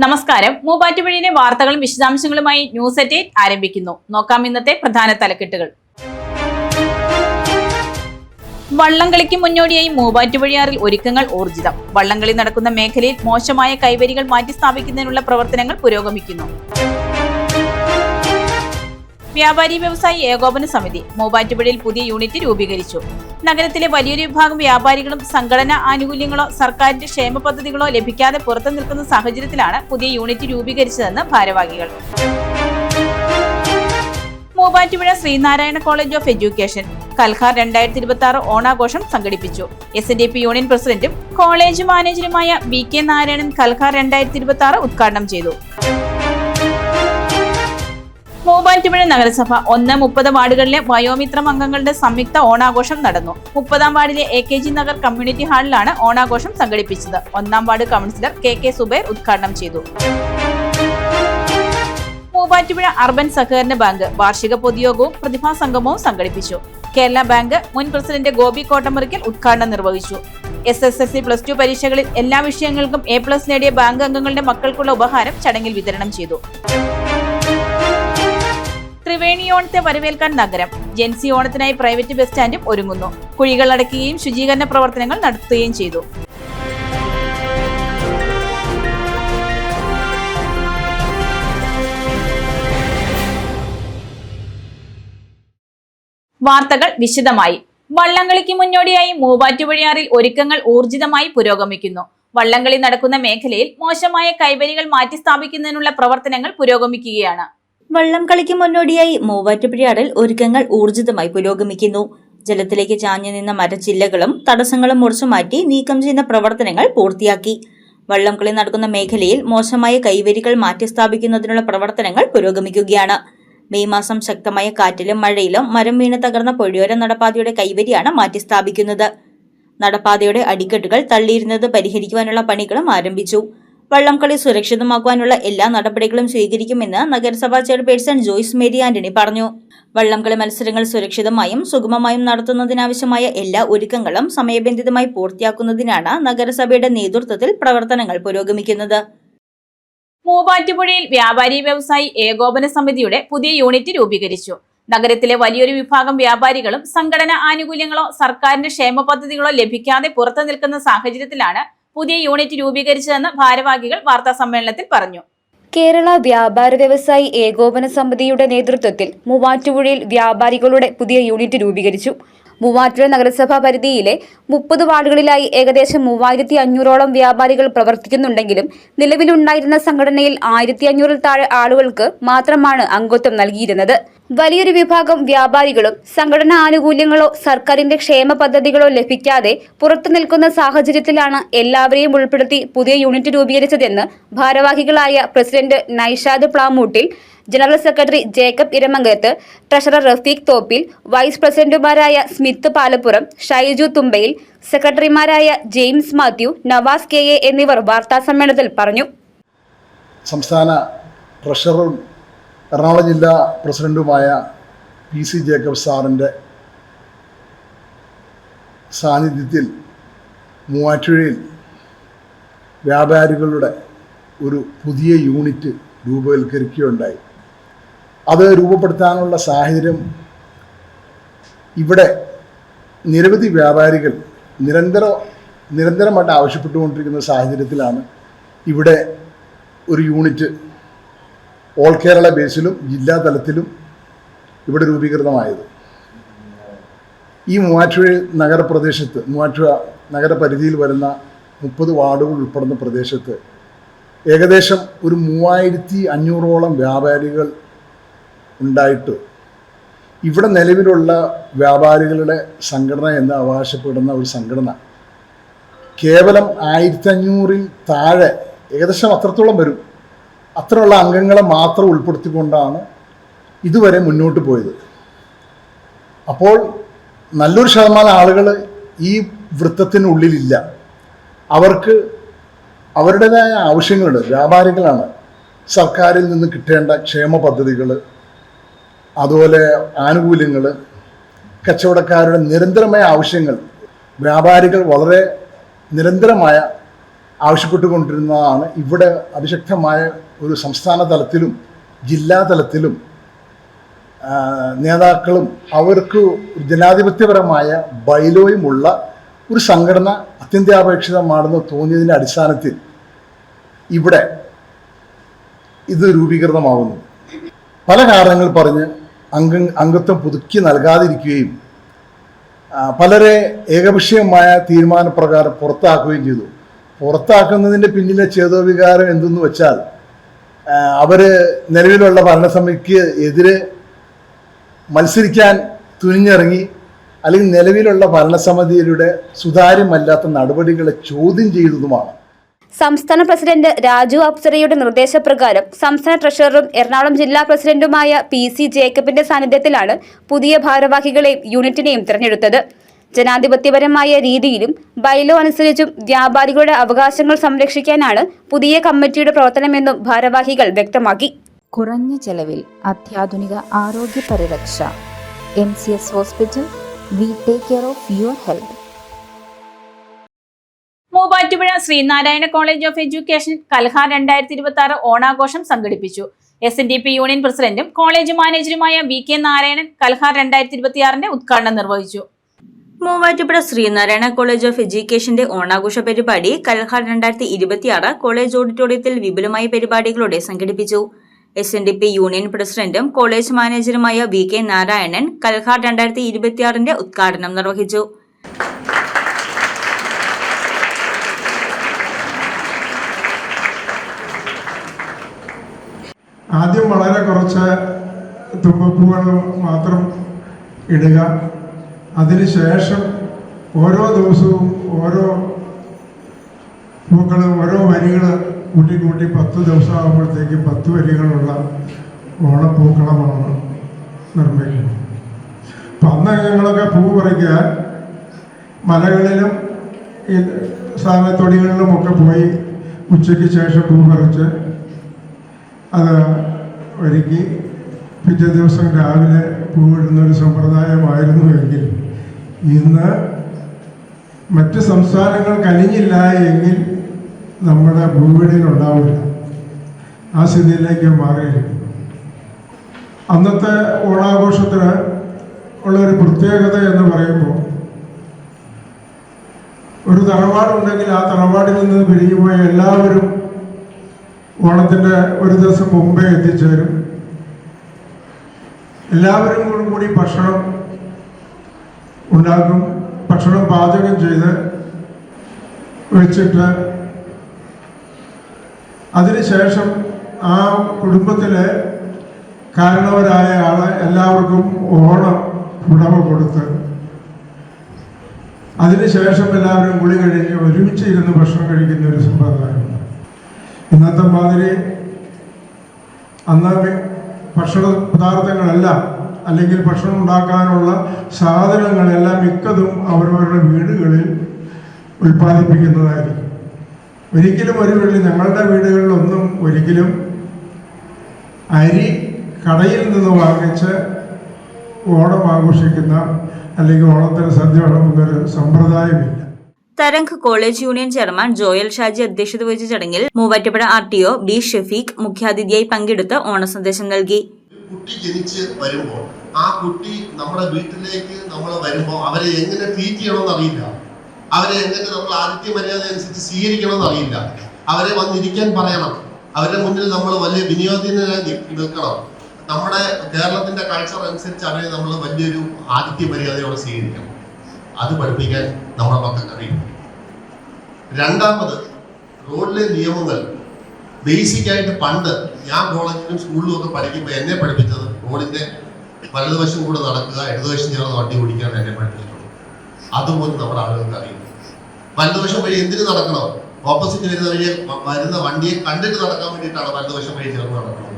നമസ്കാരം. മൂവാറ്റുപുഴയിലെ വാർത്തകളും വിശദാംശങ്ങളുമായി ന്യൂസ് അറ്റ് 8 ആരംഭിക്കുന്നു. നോക്കാം ഇന്നത്തെ പ്രധാന തലക്കെട്ടുകൾ. വള്ളംകളിക്ക് മുന്നോടിയായി മൂവാറ്റുപുഴയാറിൽ ഒരുക്കങ്ങൾ ഊർജിതം. വള്ളംകളി നടക്കുന്ന മേഖലയിൽ മോശമായ കൈവരികൾ മാറ്റിസ്ഥാപിക്കുന്നതിനുള്ള പ്രവർത്തനങ്ങൾ പുരോഗമിക്കുന്നു. വ്യാപാരി വ്യവസായി ഏകോപന സമിതി മൂവാറ്റുപുഴയിൽ പുതിയ യൂണിറ്റ് രൂപീകരിച്ചു. നഗരത്തിലെ വലിയൊരു വിഭാഗം വ്യാപാരികളും സംഘടനാ ആനുകൂല്യങ്ങളോ സർക്കാരിന്റെ ക്ഷേമ പദ്ധതികളോ ലഭിക്കാതെ പുറത്തു നിൽക്കുന്ന സാഹചര്യത്തിലാണ് പുതിയ യൂണിറ്റ് രൂപീകരിച്ചതെന്ന് ഭാരവാഹികൾ. Muvattupuzha Sreenarayana college of education Kalhar 2026 ഓണാഘോഷം സംഘടിപ്പിച്ചു. SNDP യൂണിയൻ പ്രസിഡന്റും കോളേജ് മാനേജറുമായ VK നാരായണൻ കൽഹാർ 2026 ഉദ്ഘാടനം ചെയ്തു. മൂവാറ്റുപുഴ നഗരസഭ 1-30 വാർഡുകളിലെ വയോമിത്രം അംഗങ്ങളുടെ സംയുക്ത ഓണാഘോഷം നടന്നു. 30-ാം വാർഡിലെ AKG നഗർ കമ്മ്യൂണിറ്റി ഹാളിലാണ് ഓണാഘോഷം സംഘടിപ്പിച്ചത്. 1-ാം വാർഡ് കൗൺസിലർ KK സുബൈർ ഉദ്ഘാടനം ചെയ്തു. മൂവാറ്റുപുഴ അർബൻ സഹകരണ ബാങ്ക് വാർഷിക പൊതുയോഗവും പ്രതിഭാ സംഗമവും സംഘടിപ്പിച്ചു. കേരള ബാങ്ക് മുൻ പ്രസിഡന്റ് ഗോപി കോട്ടമുറിക്കൽ ഉദ്ഘാടനം നിർവഹിച്ചു. SSLC+2 പരീക്ഷകളിൽ എല്ലാ വിഷയങ്ങൾക്കും A+ നേടിയ ബാങ്ക് അംഗങ്ങളുടെ മക്കൾക്കുള്ള ഉപഹാരം ചടങ്ങിൽ വിതരണം ചെയ്തു. ത്രിവേണി ഓണത്തെ വരവേൽക്കാൻ നഗരം. ജെൻസി ഓണത്തിനായി പ്രൈവറ്റ് ബസ് സ്റ്റാൻഡും ഒരുങ്ങുന്നു. കുഴികൾ അടയ്ക്കുകയും ശുചീകരണ പ്രവർത്തനങ്ങൾ നടത്തുകയും ചെയ്തു. വാർത്തകൾ വിശദമായി. വള്ളംകളിക്ക് മുന്നോടിയായി മൂവാറ്റുപുഴയാറിൽ ഒരുക്കങ്ങൾ ഊർജിതമായി പുരോഗമിക്കുന്നു. വള്ളംകളി നടക്കുന്ന മേഖലയിൽ മോശമായ കൈവരികൾ മാറ്റിസ്ഥാപിക്കുന്നതിനുള്ള പ്രവർത്തനങ്ങൾ പുരോഗമിക്കുകയാണ്. വള്ളംകളിക്ക് മുന്നോടിയായി മൂവാറ്റുപുഴയാറിൽ ഒരുക്കങ്ങൾ ഊർജിതമായി പുരോഗമിക്കുന്നു. ജലത്തിലേക്ക് ചാഞ്ഞു നിന്ന മരച്ചില്ലകളും തടസ്സങ്ങളും മുറിച്ചുമാറ്റി നീക്കം ചെയ്യുന്ന പ്രവർത്തനങ്ങൾ പൂർത്തിയാക്കി. വള്ളംകളി നടക്കുന്ന മേഖലയിൽ മോശമായ കൈവരികൾ മാറ്റിസ്ഥാപിക്കുന്നതിനുള്ള പ്രവർത്തനങ്ങൾ പുരോഗമിക്കുകയാണ്. മെയ് മാസം ശക്തമായ കാറ്റിലും മഴയിലും മരം വീണ് തകർന്ന പുഴയോര നടപ്പാതയുടെ കൈവരിയാണ് മാറ്റിസ്ഥാപിക്കുന്നത്. നടപ്പാതയുടെ അടിക്കെട്ടുകൾ തള്ളിയിരുന്നത് പരിഹരിക്കുവാനുള്ള പണികളും ആരംഭിച്ചു. വള്ളംകളി സുരക്ഷിതമാക്കുവാനുള്ള എല്ലാ നടപടികളും സ്വീകരിക്കുമെന്ന് നഗരസഭാ ചെയർപേഴ്സൺ ജോയ്സ് മേരി ആന്റണി പറഞ്ഞു. വള്ളംകളി മത്സരങ്ങൾ സുരക്ഷിതമായും സുഗമമായും നടത്തുന്നതിനാവശ്യമായ എല്ലാ ഒരുക്കങ്ങളും സമയബന്ധിതമായി പൂർത്തിയാക്കുന്നതിനാണ് നഗരസഭയുടെ നേതൃത്വത്തിൽ പ്രവർത്തനങ്ങൾ പുരോഗമിക്കുന്നത്. മൂവാറ്റുപുഴയിൽ വ്യാപാരി വ്യവസായി ഏകോപന സമിതിയുടെ പുതിയ യൂണിറ്റ് രൂപീകരിച്ചു. നഗരത്തിലെ വലിയൊരു വിഭാഗം വ്യാപാരികളും സംഘടനാ ആനുകൂല്യങ്ങളോ സർക്കാരിന്റെ ക്ഷേമ പദ്ധതികളോ ലഭിക്കാതെ പുറത്തു നിൽക്കുന്ന സാഹചര്യത്തിലാണ് പുതിയ യൂണിറ്റ് രൂപീകരിച്ചതെന്ന് ഭാരവാഹികൾ വാർത്താ സമ്മേളനത്തിൽ പറഞ്ഞു. കേരള വ്യാപാര വ്യവസായി ഏകോപന സമിതിയുടെ നേതൃത്വത്തിൽ മൂവാറ്റുപുഴയിൽ വ്യാപാരികളുടെ പുതിയ യൂണിറ്റ് രൂപീകരിച്ചു. മൂവാറ്റുപുഴ നഗരസഭാ പരിധിയിലെ 30 വാർഡുകളിലായി ഏകദേശം 3500ഓളം വ്യാപാരികൾ പ്രവർത്തിക്കുന്നുണ്ടെങ്കിലും നിലവിലുണ്ടായിരുന്ന സംഘടനയിൽ 1500-ൽ താഴെ ആളുകൾക്ക് മാത്രമാണ് അംഗത്വം നൽകിയിരുന്നത്. വലിയൊരു വിഭാഗം വ്യാപാരികളും സംഘടനാ ആനുകൂല്യങ്ങളോ സർക്കാരിന്റെ ക്ഷേമ പദ്ധതികളോ ലഭിക്കാതെ പുറത്തു നിൽക്കുന്ന സാഹചര്യത്തിലാണ് എല്ലാവരെയും ഉൾപ്പെടുത്തി പുതിയ യൂണിറ്റ് രൂപീകരിച്ചതെന്ന് ഭാരവാഹികളായ president Naishad Plamoottil, general secretary Jacob Eramangalath, treasurer Rafeeq Thoppil, vice പ്രസിഡന്റുമാരായ സ്മിത്ത് പാലപ്പുറം, ഷൈജു തുമ്പയിൽ, സെക്രട്ടറിമാരായ ജെയിംസ് മാത്യു, നവാസ് KA എന്നിവർ വാർത്താസമ്മേളനത്തിൽ പറഞ്ഞു. സംസ്ഥാന ട്രഷററും എറണാകുളം ജില്ലാ പ്രസിഡന്റുമായ PC ജേക്കബ് സാറിൻ്റെ സാന്നിധ്യത്തിൽ മൂവാറ്റുപുഴയിൽ വ്യാപാരികളുടെ ഒരു പുതിയ യൂണിറ്റ് രൂപവൽക്കരിക്കുകയുണ്ടായി. അത് രൂപപ്പെടുത്താനുള്ള സാഹചര്യം, ഇവിടെ നിരവധി വ്യാപാരികൾ നിരന്തരമായിട്ട് ആവശ്യപ്പെട്ടുകൊണ്ടിരിക്കുന്ന സാഹചര്യത്തിലാണ് ഇവിടെ ഒരു യൂണിറ്റ് ഓൾ കേരള ബേസിലും ജില്ലാ തലത്തിലും ഇവിടെ രൂപീകൃതമായത്. ഈ മൂവാറ്റുപുഴ നഗരപ്രദേശത്ത്, മൂവാറ്റുപുഴ നഗരപരിധിയിൽ വരുന്ന 30 വാർഡുകൾ ഉൾപ്പെടുന്ന പ്രദേശത്ത് ഏകദേശം ഒരു 3500ഓളം വ്യാപാരികൾ ഉണ്ടായിട്ട് ഇവിടെ നിലവിലുള്ള വ്യാപാരികളുടെ സംഘടന എന്ന് അവകാശപ്പെടുന്ന ഒരു സംഘടന കേവലം 1500-ൽ താഴെ, ഏകദേശം അത്രത്തോളം വരും, അത്രയുള്ള അംഗങ്ങളെ മാത്രം ഉൾപ്പെടുത്തിക്കൊണ്ടാണ് ഇതുവരെ മുന്നോട്ട് പോയത്. അപ്പോൾ നല്ലൊരു ശതമാനം ആളുകൾ ഈ വൃത്തത്തിനുള്ളിലില്ല. അവർക്ക് അവരുടേതായ ആവശ്യങ്ങളുണ്ട്. വ്യാപാരികളാണ്. സർക്കാരിൽ നിന്ന് കിട്ടേണ്ട ക്ഷേമ പദ്ധതികൾ, അതുപോലെ ആനുകൂല്യങ്ങൾ, കച്ചവടക്കാരുടെ നിരന്തരമായ ആവശ്യങ്ങൾ, വ്യാപാരികൾ വളരെ നിരന്തരമായ ആവശ്യപ്പെട്ടുകൊണ്ടിരുന്നതാണ്. ഇവിടെ അതിശക്തമായ ഒരു സംസ്ഥാന തലത്തിലും ജില്ലാ തലത്തിലും നേതാക്കളും അവർക്ക് ജനാധിപത്യപരമായ ബൈലോയുമുള്ള ഒരു സംഘടന അത്യന്താപേക്ഷിതമാണെന്ന് തോന്നിയതിൻ്റെ അടിസ്ഥാനത്തിൽ ഇവിടെ ഇത് രൂപീകൃതമാവുന്നു. പല കാരണങ്ങൾ പറഞ്ഞ് അംഗത്വം പുതുക്കി നൽകാതിരിക്കുകയും പലരെ ഏകപക്ഷീയമായ തീരുമാനപ്രകാരം പുറത്താക്കുകയും ചെയ്തു. പുറത്താക്കുന്നതിൻ്റെ പിന്നിലെ ചേതോവികാരം എന്തെന്ന് വെച്ചാൽ അവർ നിലവിലുള്ള ഭരണസമിതിക്ക് എതിരെ മത്സരിക്കാൻ തുനിഞ്ഞിറങ്ങി, അല്ലെങ്കിൽ നിലവിലുള്ള ഭരണസമിതിയുടെ സുതാര്യമല്ലാത്ത നടപടികളെ ചോദ്യം ചെയ്തതുമാണ്. സംസ്ഥാന പ്രസിഡന്റ് രാജു അപ്സരയുടെ നിർദ്ദേശപ്രകാരം സംസ്ഥാന ട്രഷററും എറണാകുളം ജില്ലാ പ്രസിഡന്റുമായ PC ജേക്കബിന്റെ സാന്നിധ്യത്തിലാണ് പുതിയ ഭാരവാഹികളെയും യൂണിറ്റിനെയും തിരഞ്ഞെടുത്തത്. ജനാധിപത്യപരമായ രീതിയിലും ബൈലോ അനുസരിച്ചും വ്യാപാരികളുടെ അവകാശങ്ങൾ സംരക്ഷിക്കാനാണ് പുതിയ കമ്മിറ്റിയുടെ പ്രവർത്തനമെന്നും ഭാരവാഹികൾ വ്യക്തമാക്കി. കുറഞ്ഞ ചെലവിൽ അത്യാധുനിക ആരോഗ്യ പരിരക്ഷ. MCS hospital. We take care of your health. Muvattupuzha Sreenarayana college of education Kalhar 2026 ഓണാഘോഷം സംഘടിപ്പിച്ചു. SNDP യൂണിയൻ പ്രസിഡന്റും കോളേജ് മാനേജറുമായ VK നാരായണൻ കൽഹാർ 2026 ഉദ്ഘാടനം നിർവഹിച്ചു. മൂവാറ്റുപുഴ ശ്രീനാരായണ കോളേജ് ഓഫ് എഡ്യൂക്കേഷന്റെ ഓണാഘോഷ പരിപാടി കൽഹാർ 2026 കോളേജ് ഓഡിറ്റോറിയത്തിൽ വിപുലമായ പരിപാടികളോടെ സംഘടിപ്പിച്ചു. SNDP യൂണിയൻ പ്രസിഡന്റും കോളേജ് മാനേജറുമായ VK നാരായണൻ കൽഹാർ 2026 ഉദ്ഘാടനം നിർവഹിച്ചു. ആദ്യം വളരെ കുറച്ച് തുമ്പപ്പൂകൾ മാത്രം ഇടുക. അതിനുശേഷം ഓരോ ദിവസവും ഓരോ പൂക്കൾ, ഓരോ വരികൾ കൂട്ടി 10 ദിവസം ആകുമ്പോഴത്തേക്ക് 10 വരികളുള്ള ഓണപ്പൂക്കളമാണ് നിർമ്മിക്കുന്നത്. അപ്പം അന്ന് ഞങ്ങളൊക്കെ പൂ പറിക്കാൻ മലകളിലും ഈ തൊടികളിലുമൊക്കെ പോയി ഉച്ചയ്ക്ക് ശേഷം പൂ പറിച്ച് അത് ഒരുക്കി പിറ്റേ ദിവസം രാവിലെ പൂവിടുന്നൊരു സമ്പ്രദായമായിരുന്നുവെങ്കിൽ ഇന്ന് മറ്റ് സംസ്ഥാനങ്ങൾ കഴിഞ്ഞില്ല എങ്കിൽ നമ്മുടെ ഭൂവിടിയിലുണ്ടാവില്ല. ആ സ്ഥിതിയിലേക്ക് മാറിയിരിക്കുന്നു. അന്നത്തെ ഓണാഘോഷത്തിന് ഉള്ളൊരു പ്രത്യേകത എന്ന് പറയുമ്പോൾ, ഒരു തറവാടുണ്ടെങ്കിൽ ആ തറവാടിൽ നിന്ന് പിരിഞ്ഞു പോയ എല്ലാവരും ഓണത്തിൻ്റെ ഒരു ദിവസം മുമ്പേ എത്തിച്ചേരും. എല്ലാവരും കൂടി ഭക്ഷണം ഉണ്ടാക്കും. ഭക്ഷണം പാചകം ചെയ്ത് വെച്ചിട്ട് അതിനുശേഷം ആ കുടുംബത്തിലെ കാരണവരായ ആളെ എല്ലാവർക്കും ഓണം പുടവ കൊടുത്ത് അതിനുശേഷം എല്ലാവരും കുളി കഴിഞ്ഞ് ഒരുമിച്ച് ഇരുന്ന് ഭക്ഷണം കഴിക്കുന്ന ഒരു സമ്പ്രദായമുണ്ട്. ഇന്നത്തെ മാതിരി അന്ന് ഭക്ഷണ പദാർത്ഥങ്ങളെല്ലാം, അല്ലെങ്കിൽ ഭക്ഷണം ഉണ്ടാക്കാനുള്ള സാധനങ്ങളെല്ലാം മിക്കതും അവരവരുടെ വീടുകളിൽ ഉൽപ്പാദിപ്പിക്കുന്നതായിരിക്കും. ഒരിക്കലും ഒരു വീട്ടിൽ, ഞങ്ങളുടെ വീടുകളിലൊന്നും ഒരിക്കലും അരി കടയിൽ നിന്ന് വാങ്ങിച്ച് ഓണം ആഘോഷിക്കുന്ന അല്ലെങ്കിൽ ഓണത്തിന് സദ്യ വിളമ്പുന്നൊരു സമ്പ്രദായമില്ല. Tharang college union chairman Joel Shaji അധ്യക്ഷത വഹിച്ച ചടങ്ങിൽ മൂവാറ്റുപുഴ RTO B ഷഫീഖ് മുഖ്യാതിഥിയായി പങ്കെടുത്ത് ഓണസന്ദേശം നൽകി. കുട്ടി ജനിച്ച് വരുമ്പോൾ ആ കുട്ടി നമ്മുടെ വീട്ടിലേക്ക് നമ്മൾ വരുമ്പോൾ അവരെ എങ്ങനെ ട്രീറ്റ് ചെയ്യണമെന്ന് അറിയില്ല. അവരെ എങ്ങനെ നമ്മൾ ആതിഥ്യ മര്യാദ അനുസരിച്ച് സ്വീകരിക്കണമെന്ന് അറിയില്ല. അവരെ വന്നിരിക്കാൻ പറയണം. അവരുടെ മുന്നിൽ നമ്മൾ വലിയ വിനിയോഗത്തിനായി നിൽക്കണം. നമ്മുടെ കേരളത്തിന്റെ കൾച്ചർ അനുസരിച്ച് അവരെ നമ്മൾ വലിയൊരു ആതിഥ്യ മര്യാദയോടെ സ്വീകരിക്കണം. അത് പഠിപ്പിക്കാൻ നമ്മളെ മക്കൾക്ക് അറിയും. രണ്ടാമത്, റോഡിലെ നിയമങ്ങൾ ബേസിക് ആയിട്ട് പണ്ട് ഞാൻ കോളേജിലും സ്കൂളിലും ഒക്കെ പഠിക്കുമ്പോൾ എന്നെ പഠിപ്പിച്ചത് റോഡിന്റെ വലതുവശം കൂടെ നടക്കുക, ഇടതുവശം ചേർന്ന് വണ്ടി ഓടിക്കാൻ എന്നെ പഠിപ്പിച്ചിട്ടുണ്ട്. അതുപോലും നമ്മുടെ ആളുകൾക്ക് അറിയും. വലതുവശം വഴി എന്തിനു നടക്കണം? ഓപ്പോസിറ്റ് വരുന്ന വണ്ടിയെ കണ്ടിട്ട് നടക്കാൻ വേണ്ടിയിട്ടാണ് വലതുവശം വഴി ചേർന്ന് നടക്കുന്നത്.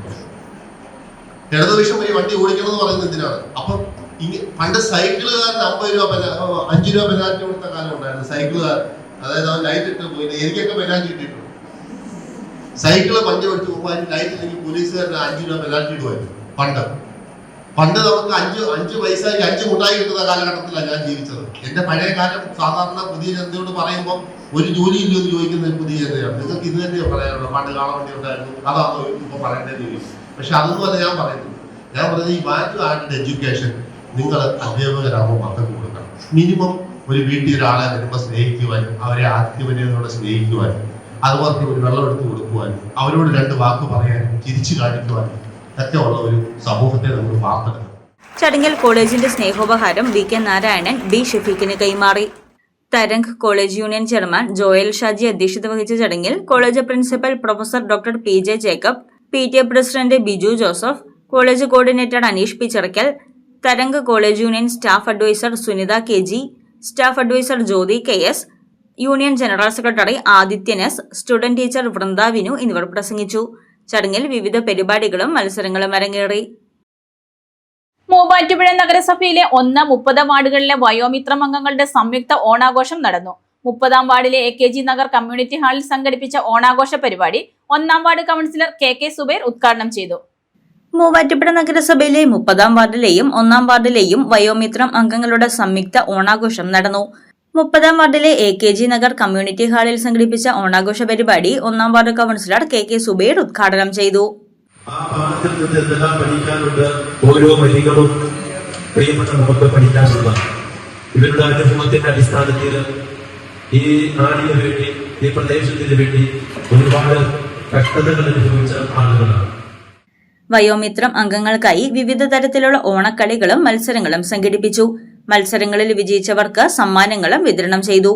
ഇടതുവശം വഴി വണ്ടി ഓടിക്കണം എന്ന് പറയുന്നത് എന്തിനാണ്? അപ്പം പണ്ട് സൈക്കിളുകാരന് 50 രൂപ 5 രൂപ പെനാൽറ്റി കൊടുത്ത കാലം ഉണ്ടായിരുന്നു. സൈക്കിളുകാർ, അതായത് അവൻ ലൈറ്റ് ഇട്ട് പോയി, എനിക്കൊക്കെ പെനാൽറ്റി ഇട്ടിട്ടുണ്ട്. സൈക്കിള് വണ്ടി ഓടിച്ച് പോകുമ്പോൾ അതിന് ലൈറ്റ് ഇല്ലെങ്കിൽ പോലീസുകാരന് 5 രൂപ പെനാൽറ്റി ഇടുമായിരുന്നു പണ്ട്. പണ്ട് നമുക്ക് അഞ്ച് പൈസയ്ക്ക് 5 മുട്ടായി കിട്ടുന്ന കാലഘട്ടത്തിലാണ് ഞാൻ ജീവിച്ചത്. എന്റെ പഴയ കാലം സാധാരണ പുതിയ ജനതയോട് പറയുമ്പോൾ ഒരു ജോലി ഇല്ലെന്ന് ചോദിക്കുന്ന പുതിയ ജനതയാണ്. നിങ്ങൾക്ക് ഇത് തന്നെയാണ് പറയാനുള്ളത്. പണ്ട് കാണാൻ വേണ്ടി ഉണ്ടായിരുന്നു, അതാണോ ഇപ്പൊ പറയേണ്ടത് ചോദിക്കും. പക്ഷെ അതൊന്നുമല്ല ഞാൻ പറയുന്നത്. ഞാൻ പറഞ്ഞത് ഈ വാല്യൂ ആഡഡ് എഡ്യൂക്കേഷൻ നിങ്ങൾ അധ്യാപകരാകുമ്പോൾ മക്കൾക്ക് കൊടുക്കണം. മിനിമം ഒരു വീട്ടിൽ ഒരാളെ വരുമ്പോൾ സ്നേഹിക്കുവാനും അവരെ ആത്മീയതയോടെ സ്നേഹിക്കുവാനും അതുപോലെ ഒരു വെള്ളം എടുത്ത് കൊടുക്കുവാനും അവരോട് 2 വാക്ക് പറയാനും തിരിച്ചു കാണിക്കുവാനും ഒക്കെ ഉള്ള ഒരു സമൂഹത്തെ നമുക്ക് വാർത്തെടുക്കണം. ചടങ്ങിൽ കോളേജിന്റെ സ്നേഹോപഹാരം VK നാരായണൻ B ഷഫീഖിന് കൈമാറി. Tarang college union chairman Joel Shaji അധ്യക്ഷത വഹിച്ച ചടങ്ങിൽ college principal professor doctor PJ Jacob, PTA president Biju Joseph, college coordinator Aneesh P Chirakkal, Tarang college union staff adviser Sunitha KG, staff adviser Jyothi KS, union general secretary Adithyan S, student teacher Vrinda Vinu എന്നിവർ പ്രസംഗിച്ചു. ചടങ്ങിൽ വിവിധ പരിപാടികളും മത്സരങ്ങളും അരങ്ങേറി. മൂവാറ്റുപുഴ നഗരസഭയിലെ 1, 30 വാർഡുകളിലെ വയോമിത്രം അംഗങ്ങളുടെ സംയുക്ത ഓണാഘോഷം നടന്നു. 30-ാം വാർഡിലെ AKG നഗർ കമ്മ്യൂണിറ്റി ഹാളിൽ സംഘടിപ്പിച്ച ഓണാഘോഷ പരിപാടി 1-ാം വാർഡ് കൗൺസിലർ KK സുബൈർ ഉദ്ഘാടനം ചെയ്തു. മൂവാറ്റുപുഴ നഗരസഭയിലെ 30-ാം വാർഡിലെയും 1-ാം വാർഡിലെയും വയോമിത്രം അംഗങ്ങളുടെ സംയുക്ത ഓണാഘോഷം നടന്നു. 30-ാം വാർഡിലെ AKG നഗർ കമ്മ്യൂണിറ്റി ഹാളിൽ സംഘടിപ്പിച്ച ഓണാഘോഷ പരിപാടി 1-ാം വാർഡ് കൗൺസിലർ KK സുബൈർ ഉദ്ഘാടനം ചെയ്തു. ആ പാഠത്തിൽ നിന്ന് എന്തെല്ലാം പഠിക്കാനുണ്ട്, ഓരോ വരികളും പ്രിയപ്പെട്ട നമുക്ക് പഠിക്കാനുള്ള ഇവരുടെ അനുഭവത്തിന്റെ അടിസ്ഥാനത്തിൽ ഈ നാടിന് വേണ്ടി, ഈ പ്രദേശത്തിന് വേണ്ടി ഒരുപാട് കഷ്ടതകൾ അനുഭവിച്ച ആളുകളാണ്. വയോമിത്രം അംഗങ്ങൾക്കായി വിവിധ തരത്തിലുള്ള ഓണക്കളികളും മത്സരങ്ങളും സംഘടിപ്പിച്ചു. മത്സരങ്ങളിൽ വിജയിച്ചവർക്ക് സമ്മാനങ്ങളും വിതരണം ചെയ്തു.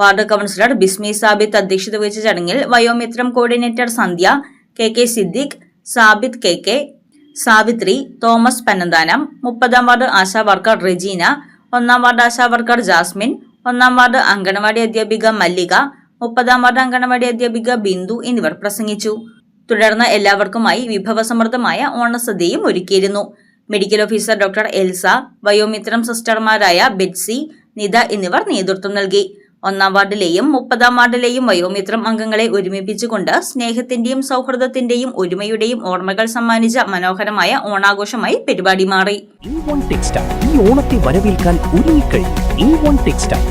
വാർഡ് കൗൺസിലർ ബിസ്മി സാബിത്ത് അധ്യക്ഷത വഹിച്ച ചടങ്ങിൽ Vayomithram coordinator Sandhya, KK Siddique, Sabith KK, Savithri, Thomas Panamthanam, 30-ാം വാർഡ് ആശാ വർക്കർ റെജീന, 1-ാം വാർഡ് ആശാ വർക്കർ ജാസ്മിൻ, 1-ാം വാർഡ് അങ്കണവാടി അധ്യാപിക മല്ലിക, 30-ാം വാർഡ് അങ്കണവാടി അധ്യാപിക ബിന്ദു എന്നിവർ പ്രസംഗിച്ചു. തുടർന്ന് എല്ലാവർക്കുമായി വിഭവസമൃദ്ധമായ ഓണസദ്യയും ഒരുക്കിയിരുന്നു. Medical officer doctor Elsa, Vayomithram സിസ്റ്റർമാരായ ബെറ്റ്സി, നിത എന്നിവർ നേതൃത്വം നൽകി. 1-ാം വാർഡിലെയും 30-ാം വാർഡിലെയും വയോമിത്രം അംഗങ്ങളെ ഒരുമിപ്പിച്ചുകൊണ്ട് സ്നേഹത്തിന്റെയും സൗഹൃദത്തിന്റെയും ഒരുമയുടെയും ഓർമ്മകൾ സമ്മാനിച്ച മനോഹരമായ ഓണാഘോഷമായി പരിപാടി മാറി. A1 ടെക്സ്റ്റൈൽ ഈ ഓണത്തെ വരവേൽക്കാൻ ഒരുങ്ങിക്കഴിഞ്ഞു. A1 textile,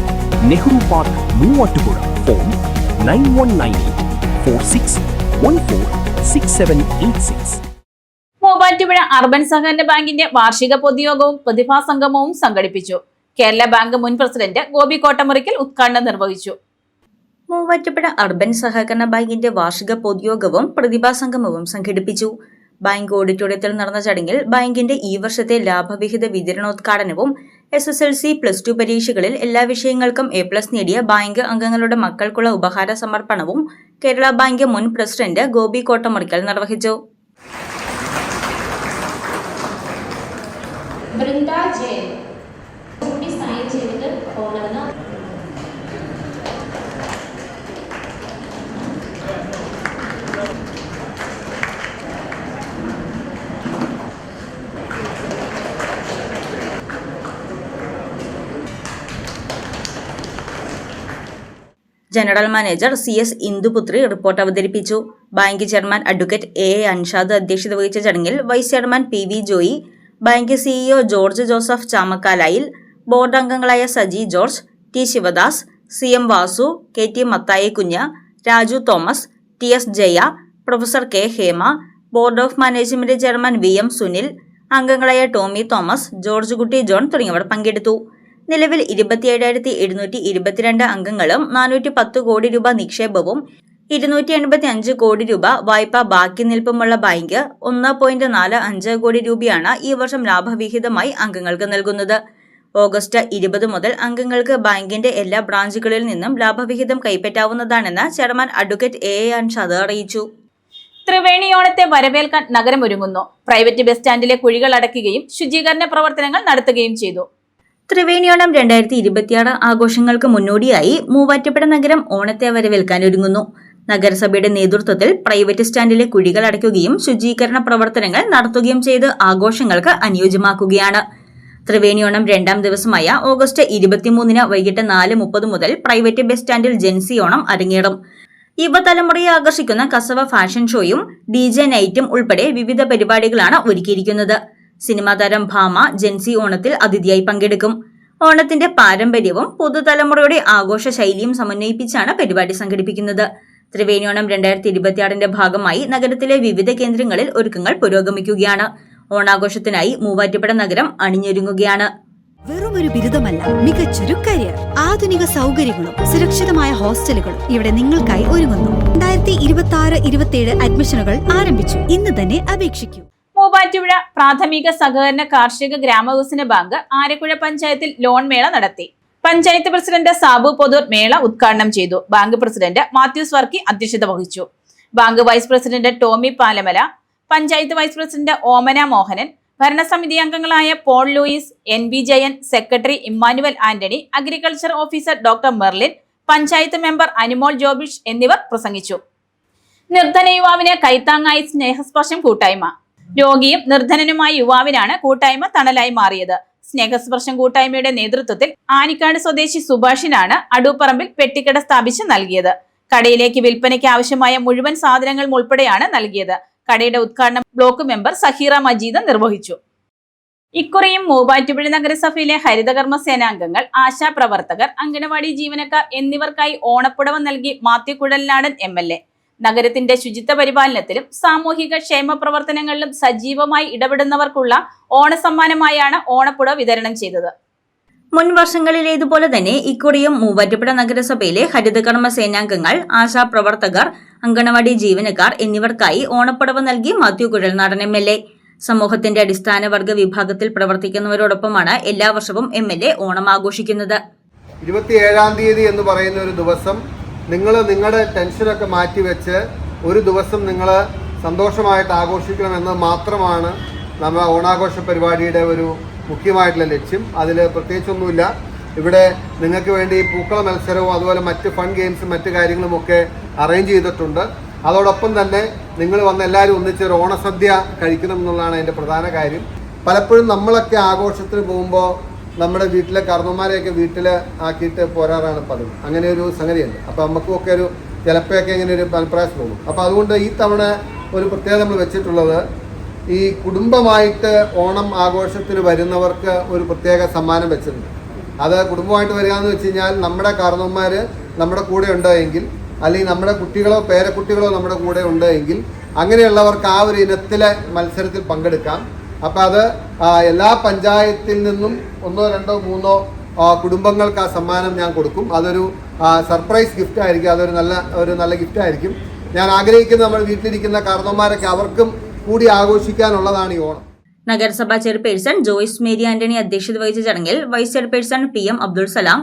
Nehru park, Muvattupuzha. Phone 919846146786. Muvattupuzha urban സഹകരണ ബാങ്കിന്റെ വാർഷിക പൊതുയോഗവും പ്രതിഭാസംഗമവും സംഘടിപ്പിച്ചു. കേരള ബാങ്ക് മുൻ പ്രസിഡന്റ് ഗോപി കോട്ടമുറിക്കൽ ഉദ്ഘാടനം നിർവഹിച്ചു. മൂവാറ്റുപുഴ അർബൻ സഹകരണ ബാങ്കിന്റെ വാർഷിക പൊതുയോഗവും പ്രതിഭാസംഗമവും സംഘടിപ്പിച്ചു. ബാങ്ക് ഓഡിറ്റോറിയത്തിൽ നടന്ന ചടങ്ങിൽ ബാങ്കിന്റെ ഈ വർഷത്തെ ലാഭവിഹിത വിതരണോദ്ഘാടനവും SSLC+2 പരീക്ഷകളിൽ എല്ലാ വിഷയങ്ങൾക്കും A+ നേടിയ ബാങ്ക് അംഗങ്ങളുടെ മക്കൾക്കുള്ള ഉപഹാര സമർപ്പണവും കേരള ബാങ്ക് മുൻ പ്രസിഡന്റ് ഗോപി കോട്ടമുറിക്കൽ നിർവഹിച്ചു. General manager CS Induputhri report അവതരിപ്പിച്ചു. Bank chairman advocate AA Anshad അധ്യക്ഷത വഹിച്ച ചടങ്ങിൽ vice chairman PV Joy, bank CEO George Joseph Chamakkalayil, board അംഗങ്ങളായ Saji George, T Sivadas, CM Vasu, KT Mathai Kunju, Raju Thomas, TS Jaya, professor K Hema, board of management chairman VM Sunil, അംഗങ്ങളായ Tommy Thomas, George Kutty John തുടങ്ങിയവർ പങ്കെടുത്തു. നിലവിൽ 27,722 അംഗങ്ങളും 410 കോടി രൂപ നിക്ഷേപവും 285 കോടി രൂപ വായ്പ ബാക്കി നിൽപ്പുമുള്ള ബാങ്ക് 1.45 കോടി രൂപയാണ് ഈ വർഷം ലാഭവിഹിതമായി അംഗങ്ങൾക്ക് നൽകുന്നത്. ഓഗസ്റ്റ് 20 മുതൽ അംഗങ്ങൾക്ക് ബാങ്കിന്റെ എല്ലാ ബ്രാഞ്ചുകളിൽ നിന്നും ലാഭവിഹിതം കൈപ്പറ്റാവുന്നതാണെന്ന് ചെയർമാൻ അഡ്വക്കേറ്റ് AA അൻഷാദ് അറിയിച്ചു. ത്രിവേണി ഓണത്തെ വരവേൽക്കാൻ നഗരമൊരുങ്ങുന്നു. പ്രൈവറ്റ് ബസ് സ്റ്റാൻഡിലെ കുഴികൾ അടയ്ക്കുകയും ശുചീകരണ പ്രവർത്തനങ്ങൾ നടത്തുകയും ചെയ്തു. ത്രിവേണിയോണം 2026 ആഘോഷങ്ങൾക്ക് മുന്നോടിയായി മൂവാറ്റുപുഴ നഗരം ഓണത്തെ വരവേൽക്കാൻ ഒരുങ്ങുന്നു. നഗരസഭയുടെ നേതൃത്വത്തിൽ പ്രൈവറ്റ് സ്റ്റാൻഡിലെ കുഴികൾ അടയ്ക്കുകയും ശുചീകരണ പ്രവർത്തനങ്ങൾ നടത്തുകയും ചെയ്ത് ആഘോഷങ്ങൾക്ക് അനുയോജ്യമാക്കുകയാണ്. ത്രിവേണിയോണം രണ്ടാം ദിവസമായ ഓഗസ്റ്റ് 23 വൈകിട്ട് 4:30 മുതൽ പ്രൈവറ്റ് ബസ് സ്റ്റാൻഡിൽ ജെൻസി ഓണം അരങ്ങേറും. യുവതലമുറയെ ആകർഷിക്കുന്ന കസവ ഫാഷൻ ഷോയും DJ നൈറ്റും ഉൾപ്പെടെ വിവിധ പരിപാടികളാണ് ഒരുക്കിയിരിക്കുന്നത്. സിനിമാ താരം ഭാമ ജെൻസി ഓണത്തിൽ അതിഥിയായി പങ്കെടുക്കും. ഓണത്തിന്റെ പാരമ്പര്യവും പുതുതലമുറയുടെ ആഘോഷ ശൈലിയും സമന്വയിപ്പിച്ചാണ് പരിപാടി സംഘടിപ്പിക്കുന്നത്. ത്രിവേണിയോണം 2026ന്റെ ഭാഗമായി നഗരത്തിലെ വിവിധ കേന്ദ്രങ്ങളിൽ ഒരുക്കങ്ങൾ പുരോഗമിക്കുകയാണ്. ഓണാഘോഷത്തിനായി മൂവാറ്റുപുഴ നഗരം അണിഞ്ഞൊരുങ്ങുകയാണ്. വെറുമൊരു ബിരുദമല്ല, മികച്ചൊരു കരിയർ. ആധുനിക സൗകര്യങ്ങളും സുരക്ഷിതമായ ഹോസ്റ്റലുകളും ഇവിടെ നിങ്ങൾക്കായി ഒരുങ്ങുന്നു. 2026-27 അഡ്മിഷനുകൾ ആരംഭിച്ചു. ഇന്ന് തന്നെ അപേക്ഷിക്കൂ. മൂവാറ്റുപുഴ പ്രാഥമിക സഹകരണ കാർഷിക ഗ്രാമവികസന ബാങ്ക് ആരക്കുഴ പഞ്ചായത്തിൽ ലോൺ മേള നടത്തി. പഞ്ചായത്ത് പ്രസിഡന്റ് സാബു പൊതൂർ മേള ഉദ്ഘാടനം ചെയ്തു. ബാങ്ക് പ്രസിഡന്റ് മാത്യൂസ് വർക്കി അധ്യക്ഷത വഹിച്ചു. Bank vice president Tommy Palamala, panchayat vice president Omana Mohanan, ഭരണസമിതി അംഗങ്ങളായ Paul Louis, NB Jayan, secretary Immanuel Antony, agriculture officer doctor Merlin, panchayat member Anumol Jobish എന്നിവർ പ്രസംഗിച്ചു. നിർധന യുവാവിന് കൈത്താങ്ങായി സ്നേഹസ്പർശം കൂട്ടായ്മ. രോഗിയും നിർധനനുമായ യുവാവിനാണ് കൂട്ടായ്മ തണലായി മാറിയത്. സ്നേഹസ്പർശം കൂട്ടായ്മയുടെ നേതൃത്വത്തിൽ ആനിക്കാട് സ്വദേശി സുഭാഷിനാണ് അടൂപ്പറമ്പിൽ പെട്ടിക്കട സ്ഥാപിച്ച് നൽകിയത്. കടയിലേക്ക് വിൽപ്പനയ്ക്ക് ആവശ്യമായ മുഴുവൻ സാധനങ്ങൾ ഉൾപ്പെടെയാണ് നൽകിയത്. കടയുടെ ഉദ്ഘാടനം ബ്ലോക്ക് മെമ്പർ സഹീറ മജീദ് നിർവഹിച്ചു. ഇക്കുറിയും മൂവാറ്റുപുഴ നഗരസഭയിലെ ഹരിതകർമ്മ സേനാംഗങ്ങൾ, ആശാപ്രവർത്തകർ, അംഗനവാടി ജീവനക്കാർ എന്നിവർക്കായി ഓണപ്പുടവ നൽകി മാത്യു കുഴൽനാടൻ MLA. നഗരത്തിന്റെ ശുചിത്വ പരിപാലനത്തിലും സാമൂഹിക ക്ഷേമ പ്രവർത്തനങ്ങളിലും സജീവമായി ഇടപെടുന്നവർക്കുള്ള ഓണസമ്മാനമായാണ് ഓണപ്പുടവ വിതരണം ചെയ്തത്. മുൻ വർഷങ്ങളിലേതുപോലെ തന്നെ ഇക്കുറിയും മൂവാറ്റുപുഴ നഗരസഭയിലെ ഹരിതകർമ്മ സേനാംഗങ്ങൾ, ആശാപ്രവർത്തകർ, അംഗനവാടി ജീവനക്കാർ എന്നിവർക്കായി ഓണപ്പുടവ നൽകി മാത്യു കുഴൽനാടൻ MLA. സമൂഹത്തിന്റെ അടിസ്ഥാന വർഗ വിഭാഗത്തിൽ പ്രവർത്തിക്കുന്നവരോടൊപ്പമാണ് എല്ലാ വർഷവും MLA ഓണം ആഘോഷിക്കുന്നത്. 27-ാം തീയതി എന്ന് പറയുന്ന ഒരു ദിവസം നിങ്ങൾ നിങ്ങളുടെ ടെൻഷനൊക്കെ മാറ്റിവെച്ച് ഒരു ദിവസം നിങ്ങൾ സന്തോഷമായിട്ട് ആഘോഷിക്കണമെന്ന് മാത്രമാണ് നമ്മുടെ ഓണാഘോഷ പരിപാടിയുടെ ഒരു മുഖ്യമായിട്ടുള്ള ലക്ഷ്യം. അതിൽ പ്രത്യേകിച്ചൊന്നുമില്ല. ഇവിടെ നിങ്ങൾക്ക് വേണ്ടി പൂക്കള മത്സരവും അതുപോലെ മറ്റ് ഫൺ ഗെയിംസും മറ്റ് കാര്യങ്ങളുമൊക്കെ അറേഞ്ച് ചെയ്തിട്ടുണ്ട്. അതോടൊപ്പം തന്നെ നിങ്ങൾ വന്ന് എല്ലാവരും ഒന്നിച്ചൊരു ഓണസദ്യ കഴിക്കണം എന്നുള്ളതാണ് അതിൻ്റെ പ്രധാന കാര്യം. പലപ്പോഴും നമ്മളൊക്കെ ആഘോഷത്തിന് പോകുമ്പോൾ നമ്മുടെ വീട്ടിലെ കാരണവന്മാരെയൊക്കെ വീട്ടിൽ ആക്കിയിട്ട് പോരാറാണ് പതിവ്. അങ്ങനെ ഒരു സംഗതിയുണ്ട്. അപ്പോൾ നമുക്കൊക്കെ ഒരു ചിലപ്പോഴൊക്കെ ഇങ്ങനെ ഒരു പ്രയാസം തോന്നും. അപ്പോൾ അതുകൊണ്ട് ഈ തവണ ഒരു പ്രത്യേകത നമ്മൾ വെച്ചിട്ടുള്ളത്, ഈ കുടുംബമായിട്ട് ഓണം ആഘോഷത്തിന് വരുന്നവർക്ക് ഒരു പ്രത്യേക സമ്മാനം വെച്ചിട്ടുണ്ട്. അത് കുടുംബമായിട്ട് വരിക എന്ന് വെച്ച് കഴിഞ്ഞാൽ നമ്മുടെ കാരണവന്മാർ നമ്മുടെ കൂടെ ഉണ്ടെങ്കിൽ, അല്ലെങ്കിൽ നമ്മുടെ കുട്ടികളോ പേരക്കുട്ടികളോ നമ്മുടെ കൂടെ ഉണ്ടെങ്കിൽ അങ്ങനെയുള്ളവർക്ക് ആ ഒരു ഇനത്തിലെ മത്സരത്തിൽ പങ്കെടുക്കാം. അപ്പോൾ അത് എല്ലാ പഞ്ചായത്തിൽ നിന്നും 1, 2, 3 കുടുംബങ്ങൾക്ക് ആ സമ്മാനം ഞാൻ കൊടുക്കും. അതൊരു സർപ്രൈസ് ഗിഫ്റ്റ് ആയിരിക്കും. അതൊരു നല്ല ഗിഫ്റ്റ് ആയിരിക്കും. ഞാൻ ആഗ്രഹിക്കുന്നത് നമ്മൾ വീട്ടിലിരിക്കുന്ന കാരണവന്മാരൊക്കെ അവർക്കും കൂടി ആഘോഷിക്കാനുള്ളതാണ് ഈ ഓണം. നഗരസഭാ ചെയർപേഴ്സൺ ജോയ്സ് മേരി ആന്റണി അധ്യക്ഷത വഹിച്ച ചടങ്ങിൽ vice chairperson PM Abdul Salam,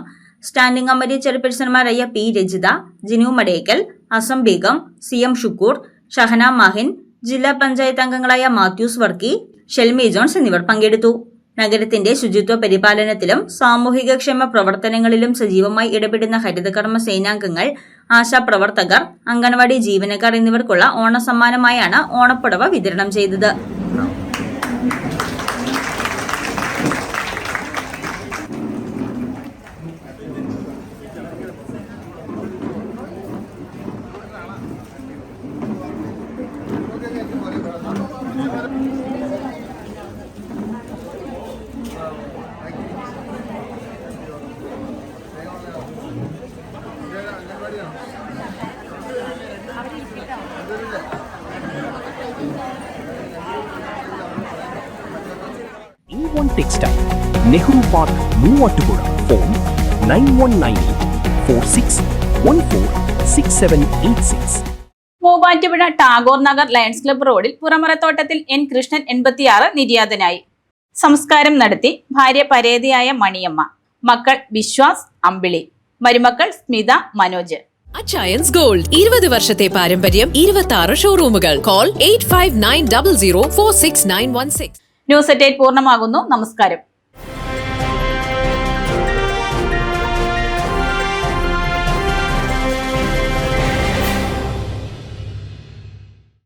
standing committee ചെയർപേഴ്സൺമാരായ P രജിത, ജിനു മടേക്കൽ, അസം ബീഗം, CM ഷുക്കൂർ, ഷഹന മാഹിൻ, ജില്ലാ പഞ്ചായത്ത് അംഗങ്ങളായ മാത്യൂസ് വർക്കി, ഷെൽമി ജോൺസ് എന്നിവർ പങ്കെടുത്തു. നഗരത്തിന്റെ ശുചിത്വ പരിപാലനത്തിലും സാമൂഹിക ക്ഷേമ പ്രവർത്തനങ്ങളിലും സജീവമായി ഇടപെടുന്ന ഹരിതകർമ്മ സേനാംഗങ്ങൾ, ആശാപ്രവർത്തകർ, അംഗനവാടി ജീവനക്കാർ എന്നിവർക്കുള്ള ഓണസമ്മാനമായാണ് ഓണപ്പുടവ വിതരണം ചെയ്തത്. E1 Textile, Nehru Park, Moovattupuzha. Phone 919846146786. Muvattupuzha Tagore Nagar lions club റോഡിൽ പുറമറത്തോട്ടത്തിൽ N കൃഷ്ണൻ 86 നിര്യാതനായി. സംസ്കാരം നടത്തി ഭാര്യ പരേതയായ മണിയമ്മ, മക്കൾ വിശ്വാസ്, അമ്പിളി, മരുമക്കൾ സ്മിത, മനോജ്. അച്ചയൻസ് ഗോൾഡ് 20 വർഷത്തെ പാരമ്പര്യം, 26 ഷോറൂമുകൾ. കോൾ 8590046916. ന്യൂസ് അറ്റ് 8 പൂർണ്ണമാകുന്നു. നമസ്കാരം.